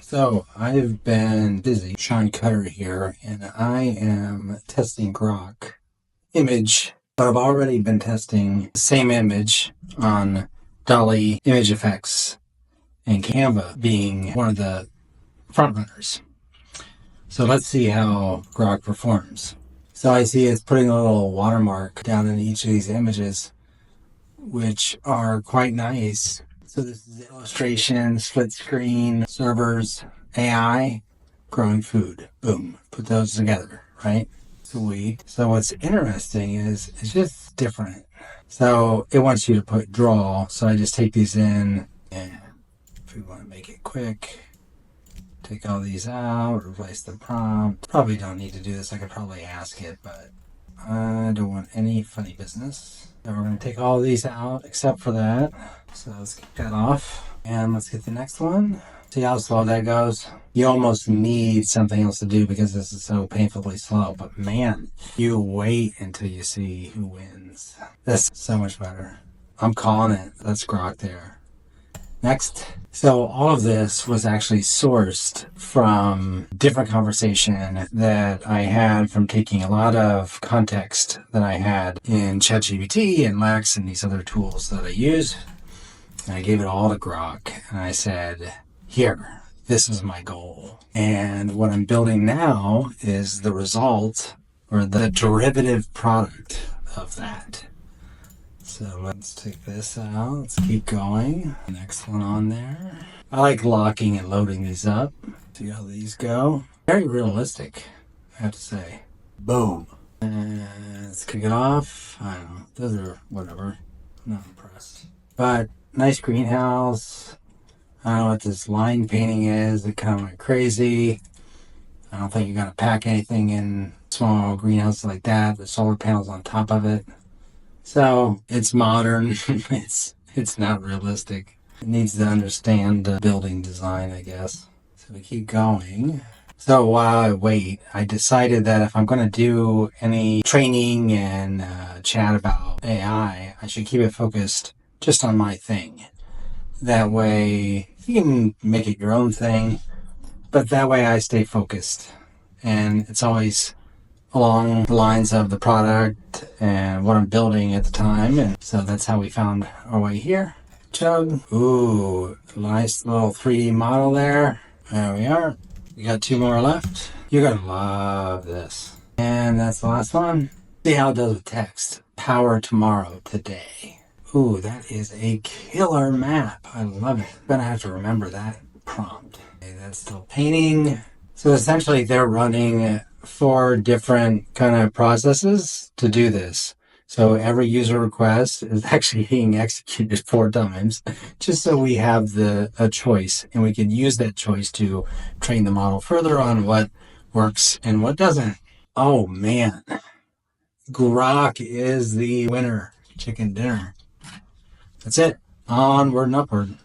So I've been busy. Shawn Cutter here, and I am testing Grok image, but I've already been testing the same image on Dolly Image Effects and Canva being one of the front runners. So let's see how Grok performs. So I see it's putting a little watermark down in each of these images, which are quite nice. So this is illustration, split screen, servers, AI, growing food. Boom. Put those together, right? Sweet. So what's interesting is it's just different. So it wants you to put draw. So I just take these in, and if we want to make it quick, take all these out, replace the prompt. Probably don't need to do this. I could probably ask it, but I don't want any funny business. So we're going to take all these out except for that. So let's get that off. And let's get the next one. See how slow that goes? You almost need something else to do because this is so painfully slow. But man, you wait until you see who wins. That's so much better. I'm calling it. That's Grok there. Next. So all of this was actually sourced from different conversation that I had from taking a lot of context that I had in ChatGPT and Lex and these other tools that I use. And I gave it all to Grok and I said, here, this is my goal. And what I'm building now is the result or the derivative product of that. So let's take this out. Let's keep going. Next one on there. I like locking and loading these up. See how these go. Very realistic, I have to say. Boom. And let's kick it off. I don't know. Those are whatever. I'm not impressed. But nice greenhouse. I don't know what this line painting is. It kind of went crazy. I don't think you're going to pack anything in small greenhouse like that. The solar panels on top of it. So it's modern. it's not realistic. It needs to understand building design, I guess. So we keep going. So while I wait, I decided that if I'm going to do any training and chat about AI, I should keep it focused just on my thing. That way you can make it your own thing, but that way I stay focused. And it's always along the lines of the product and what I'm building at the time. And so that's how we found our way here. Chug. Ooh, nice little 3D model there. There we are. We got 2 more left. You're going to love this. And that's the last one. See how it does with text. Power tomorrow, today. Ooh, that is a killer map. I love it. I'm going to have to remember that prompt. Okay, that's still painting. So essentially they're running 4 different kind of processes to do this. So every user request is actually being executed 4 times, just so we have a choice, and we can use that choice to train the model further on what works and what doesn't. Oh man, Grok is the winner. Chicken dinner. That's it. Onward and upward.